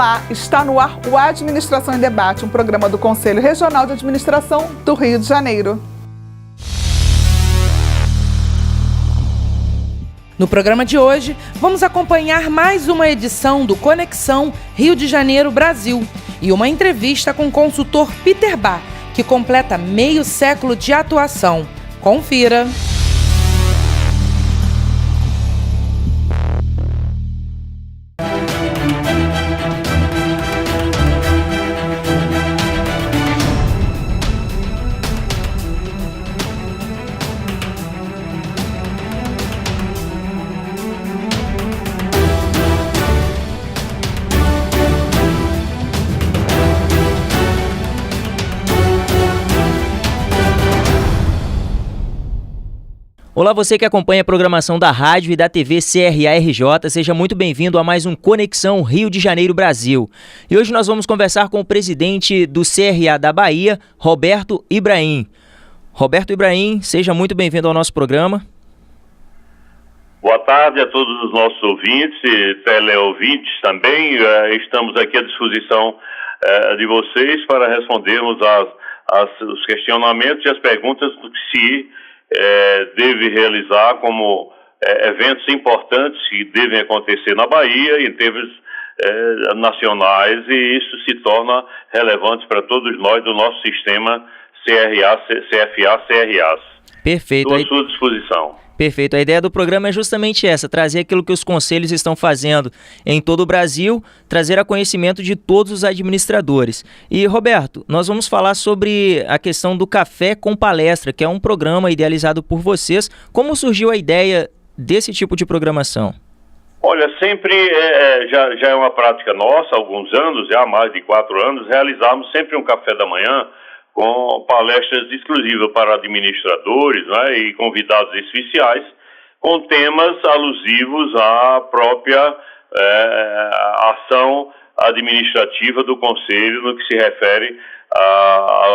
Olá, está no ar o Administração em Debate, um programa do Conselho Regional de Administração do Rio de Janeiro. No programa de hoje, vamos acompanhar mais uma edição do Conexão Rio de Janeiro Brasil e uma entrevista com o consultor Peter Bach, que completa meio século de atuação. Confira! Olá, você que acompanha a programação da rádio e da TV CRA-RJ, seja muito bem-vindo a mais um Conexão Rio de Janeiro Brasil. E hoje nós vamos conversar com o presidente do CRA da Bahia, Roberto Ibrahim. Roberto Ibrahim, seja muito bem-vindo ao nosso programa. Boa tarde a todos os nossos ouvintes e teleouvintes também. Estamos aqui à disposição de vocês para respondermos os questionamentos e as perguntas do que se deve realizar como eventos importantes que devem acontecer na Bahia em termos nacionais, e isso se torna relevante para todos nós do nosso sistema CFA-CRAs. Perfeito. Estou à sua disposição. Perfeito. A ideia do programa é justamente essa, trazer aquilo que os conselhos estão fazendo em todo o Brasil, trazer a conhecimento de todos os administradores. E, Roberto, nós vamos falar sobre a questão do Café com Palestra, que é um programa idealizado por vocês. Como surgiu a ideia desse tipo de programação? Olha, sempre já é uma prática nossa, há alguns anos, já há mais de 4 anos, realizarmos sempre um café da manhã com palestras exclusivas para administradores, né, e convidados especiais, com temas alusivos à própria ação administrativa do Conselho no que se refere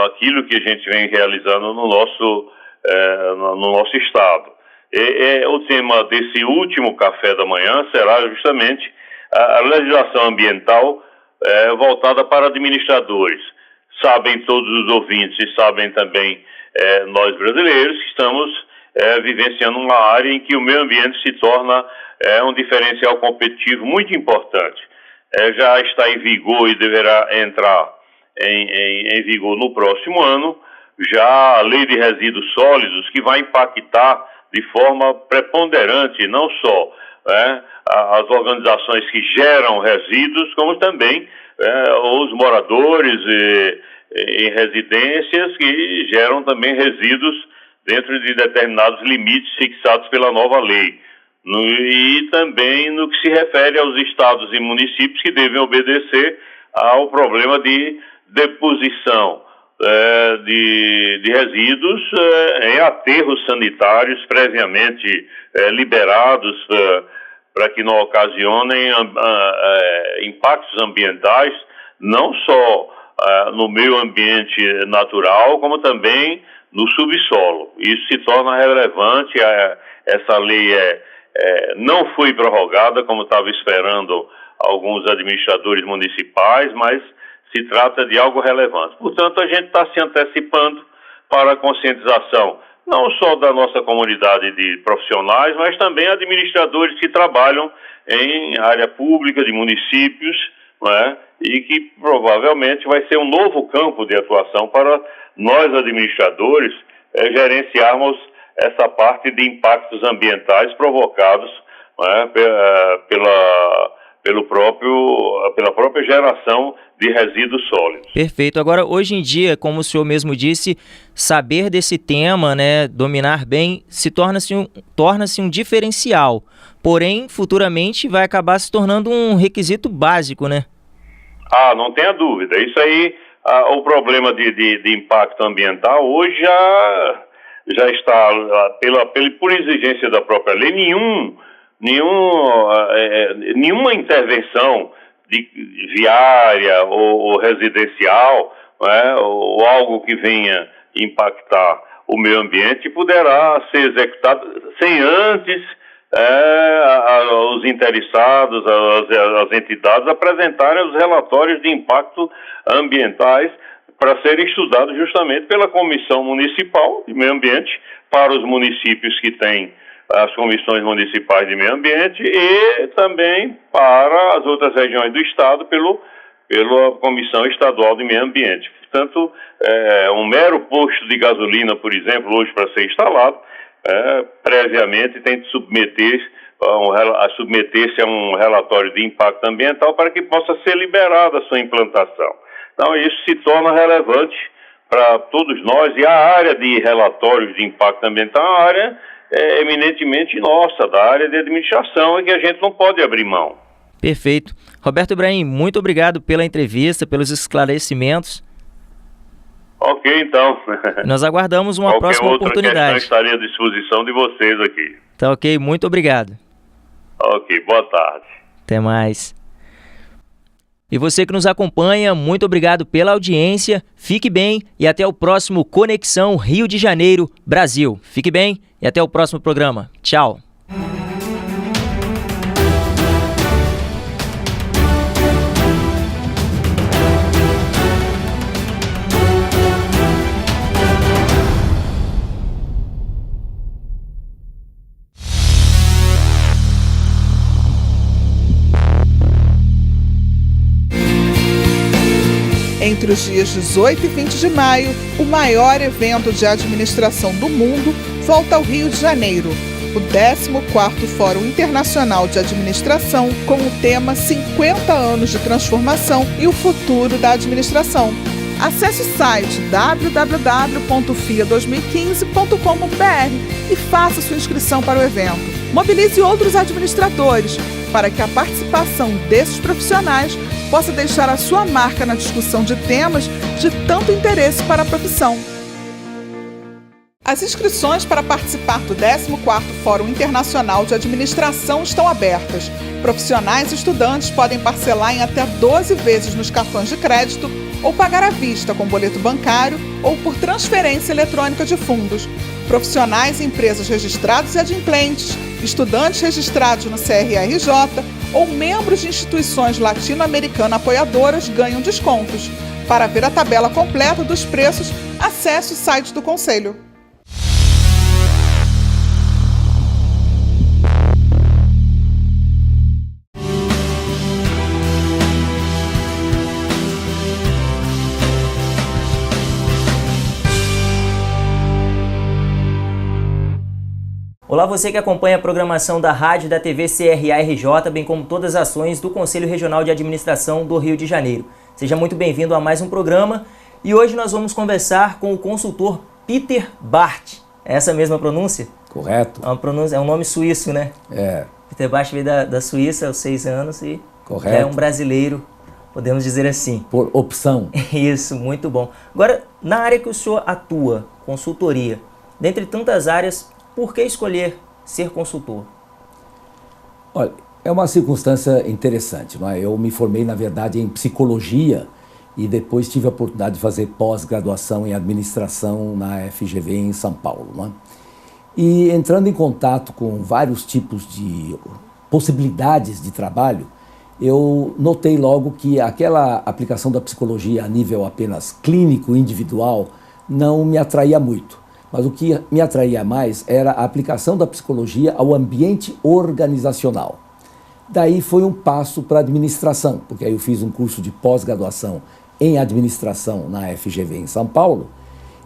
àquilo que a gente vem realizando no nosso Estado. O tema desse último café da manhã será justamente a legislação ambiental voltada para administradores. Sabem todos os ouvintes e sabem também nós brasileiros que estamos vivenciando uma área em que o meio ambiente se torna um diferencial competitivo muito importante. Já está em vigor e deverá entrar em vigor no próximo ano, já a Lei de Resíduos Sólidos, que vai impactar de forma preponderante não só as organizações que geram resíduos, como também os moradores em residências que geram também resíduos dentro de determinados limites fixados pela nova lei. E também no que se refere aos estados e municípios que devem obedecer ao problema de deposição de resíduos em aterros sanitários previamente liberados para que não ocasionem impactos ambientais, não só no meio ambiente natural, como também no subsolo. Isso se torna relevante. Essa lei não foi prorrogada, como estava esperando alguns administradores municipais, mas se trata de algo relevante. Portanto, a gente está se antecipando para a conscientização não só da nossa comunidade de profissionais, mas também administradores que trabalham em área pública de municípios, não é? E que provavelmente vai ser um novo campo de atuação para nós administradores gerenciarmos essa parte de impactos ambientais provocados, não é? pela própria geração de resíduos sólidos. Perfeito. Agora, hoje em dia, como o senhor mesmo disse, saber desse tema, né, dominar bem, torna-se um diferencial. Porém, futuramente vai acabar se tornando um requisito básico, né? Não tenha dúvida. Isso aí, o problema de impacto ambiental hoje já está, por exigência da própria lei, nenhuma intervenção viária ou residencial, ou algo que venha impactar o meio ambiente poderá ser executado sem antes os interessados, as entidades apresentarem os relatórios de impacto ambientais para serem estudados justamente pela Comissão Municipal de Meio Ambiente para os municípios que têm as comissões municipais de meio ambiente e também para as outras regiões do estado pela Comissão Estadual de Meio Ambiente. Portanto, um mero posto de gasolina, por exemplo, hoje para ser instalado, previamente tem de submeter-se a um relatório de impacto ambiental para que possa ser liberada a sua implantação. Então, isso se torna relevante para todos nós, e a área de relatórios de impacto ambiental é uma área eminentemente nossa, da área de administração, e que a gente não pode abrir mão. Perfeito. Roberto Ibrahim, muito obrigado pela entrevista, pelos esclarecimentos. Ok, então. Nós aguardamos uma próxima oportunidade. Estaria à disposição de vocês aqui. Tá ok, muito obrigado. Ok, boa tarde. Até mais. E você que nos acompanha, muito obrigado pela audiência, fique bem e até o próximo Conexão Rio de Janeiro, Brasil. Fique bem e até o próximo programa. Tchau. Entre os dias 18 e 20 de maio, o maior evento de administração do mundo volta ao Rio de Janeiro, o 14º Fórum Internacional de Administração, com o tema 50 anos de transformação e o futuro da administração. Acesse o site www.fia2015.com.br e faça sua inscrição para o evento. Mobilize outros administradores para que a participação desses profissionais possa deixar a sua marca na discussão de temas de tanto interesse para a profissão. As inscrições para participar do 14º Fórum Internacional de Administração estão abertas. Profissionais e estudantes podem parcelar em até 12 vezes nos cartões de crédito ou pagar à vista com boleto bancário ou por transferência eletrônica de fundos. Profissionais e empresas registrados e adimplentes, estudantes registrados no CRRJ ou membros de instituições latino-americanas apoiadoras ganham descontos. Para ver a tabela completa dos preços, acesse o site do Conselho. Olá, você que acompanha a programação da rádio e da TV CRA-RJ, bem como todas as ações do Conselho Regional de Administração do Rio de Janeiro. Seja muito bem-vindo a mais um programa e hoje nós vamos conversar com o consultor Peter Barth. É essa mesma pronúncia? Correto. É um nome suíço, né? Peter Barth veio da Suíça aos 6 anos e Correto. É um brasileiro, podemos dizer assim. Por opção. Isso, muito bom. Agora, na área que o senhor atua, consultoria, dentre tantas áreas, por que escolher ser consultor? Olha, é uma circunstância interessante, não é? Eu me formei, na verdade, em psicologia e depois tive a oportunidade de fazer pós-graduação em administração na FGV em São Paulo, não é? E entrando em contato com vários tipos de possibilidades de trabalho, eu notei logo que aquela aplicação da psicologia a nível apenas clínico, individual, não me atraía muito. Mas o que me atraía mais era a aplicação da psicologia ao ambiente organizacional. Daí foi um passo para a administração, porque aí eu fiz um curso de pós-graduação em administração na FGV em São Paulo,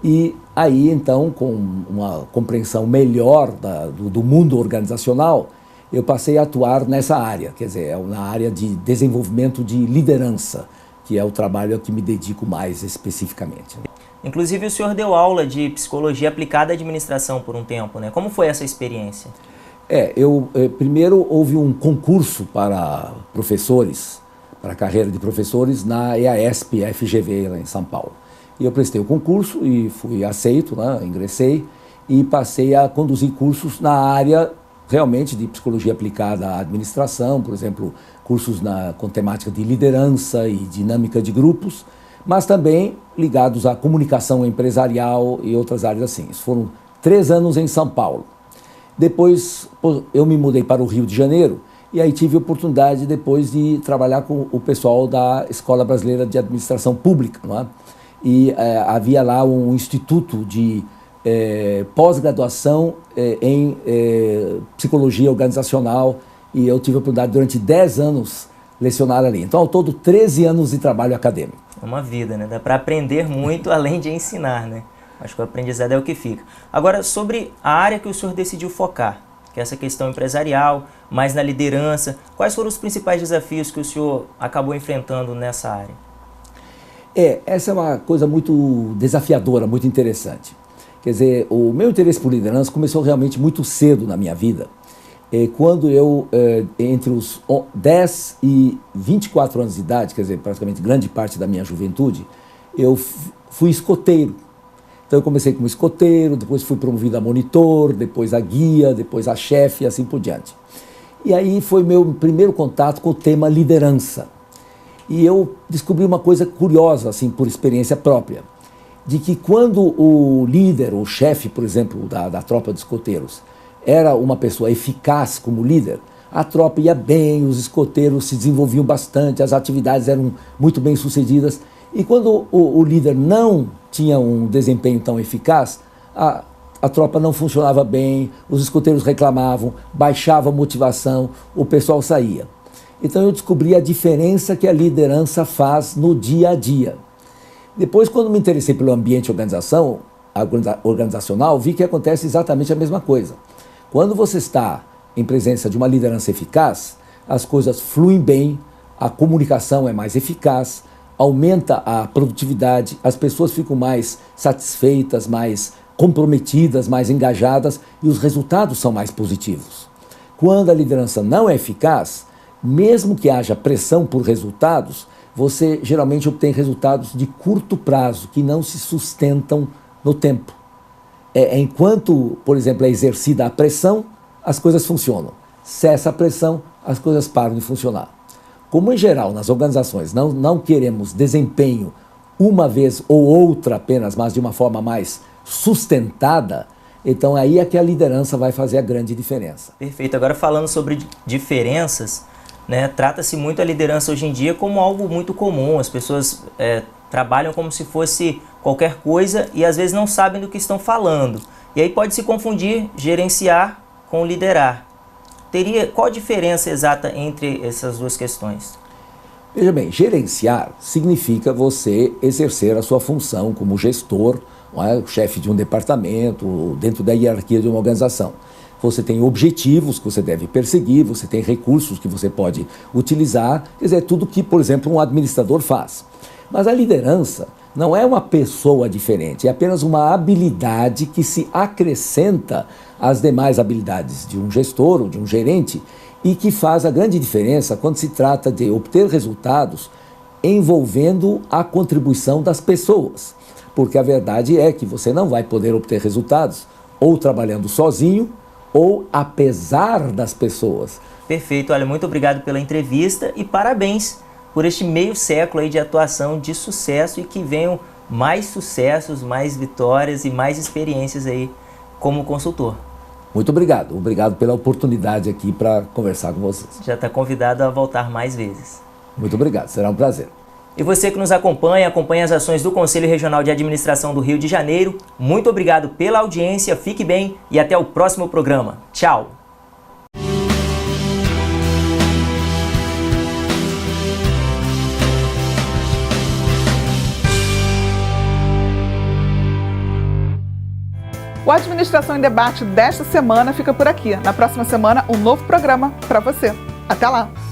e aí então, com uma compreensão melhor do mundo organizacional, eu passei a atuar nessa área, quer dizer, na área de desenvolvimento de liderança, que é o trabalho a que me dedico mais especificamente. Inclusive, o senhor deu aula de psicologia aplicada à administração por um tempo, né? Como foi essa experiência? Primeiro houve um concurso para professores, para a carreira de professores na EASP FGV, lá em São Paulo. E eu prestei o concurso e fui aceito, né? Ingressei e passei a conduzir cursos na área realmente de psicologia aplicada à administração, por exemplo, cursos com temática de liderança e dinâmica de grupos, mas também ligados à comunicação empresarial e outras áreas assim. Isso foram 3 anos em São Paulo. Depois eu me mudei para o Rio de Janeiro e aí tive a oportunidade depois de trabalhar com o pessoal da Escola Brasileira de Administração Pública, não é? E havia lá um instituto de pós-graduação em psicologia organizacional e eu tive a oportunidade durante 10 anos lecionar ali. Então, ao todo, 13 anos de trabalho acadêmico. É uma vida, né? Dá para aprender muito além de ensinar, né? Acho que o aprendizado é o que fica. Agora, sobre a área que o senhor decidiu focar, que é essa questão empresarial, mais na liderança, quais foram os principais desafios que o senhor acabou enfrentando nessa área? Essa é uma coisa muito desafiadora, muito interessante. Quer dizer, o meu interesse por liderança começou realmente muito cedo na minha vida. Quando eu, entre os 10 e 24 anos de idade, quer dizer, praticamente grande parte da minha juventude, eu fui escoteiro. Então eu comecei como escoteiro, depois fui promovido a monitor, depois a guia, depois a chefe e assim por diante. E aí foi meu primeiro contato com o tema liderança. E eu descobri uma coisa curiosa, assim, por experiência própria, de que quando o líder, o chefe, por exemplo, da tropa de escoteiros, era uma pessoa eficaz como líder, a tropa ia bem, os escoteiros se desenvolviam bastante, as atividades eram muito bem sucedidas. E quando o líder não tinha um desempenho tão eficaz, a tropa não funcionava bem, os escoteiros reclamavam, baixava a motivação, o pessoal saía. Então eu descobri a diferença que a liderança faz no dia a dia. Depois, quando me interessei pelo ambiente organizacional, vi que acontece exatamente a mesma coisa. Quando você está em presença de uma liderança eficaz, as coisas fluem bem, a comunicação é mais eficaz, aumenta a produtividade, as pessoas ficam mais satisfeitas, mais comprometidas, mais engajadas e os resultados são mais positivos. Quando a liderança não é eficaz, mesmo que haja pressão por resultados, você geralmente obtém resultados de curto prazo que não se sustentam no tempo. Enquanto, por exemplo, é exercida a pressão, as coisas funcionam. Cessa a pressão, as coisas param de funcionar. Como, em geral, nas organizações não queremos desempenho uma vez ou outra apenas, mas de uma forma mais sustentada, então aí é que a liderança vai fazer a grande diferença. Perfeito. Agora, falando sobre diferenças, né, trata-se muito a liderança hoje em dia como algo muito comum. As pessoas trabalham como se fosse qualquer coisa e às vezes não sabem do que estão falando. E aí pode se confundir gerenciar com liderar. Qual a diferença exata entre essas duas questões? Veja bem, gerenciar significa você exercer a sua função como gestor, não é? O chefe de um departamento, dentro da hierarquia de uma organização. Você tem objetivos que você deve perseguir, você tem recursos que você pode utilizar, quer dizer, tudo que, por exemplo, um administrador faz. Mas a liderança não é uma pessoa diferente, é apenas uma habilidade que se acrescenta às demais habilidades de um gestor ou de um gerente e que faz a grande diferença quando se trata de obter resultados envolvendo a contribuição das pessoas. Porque a verdade é que você não vai poder obter resultados ou trabalhando sozinho ou apesar das pessoas. Perfeito, olha, muito obrigado pela entrevista e parabéns por este meio século aí de atuação de sucesso e que venham mais sucessos, mais vitórias e mais experiências aí como consultor. Muito obrigado. Obrigado pela oportunidade aqui para conversar com vocês. Já está convidado a voltar mais vezes. Muito obrigado, será um prazer. E você que nos acompanha as ações do Conselho Regional de Administração do Rio de Janeiro, muito obrigado pela audiência, fique bem e até o próximo programa. Tchau! O Administração em Debate desta semana fica por aqui. Na próxima semana, um novo programa para você. Até lá!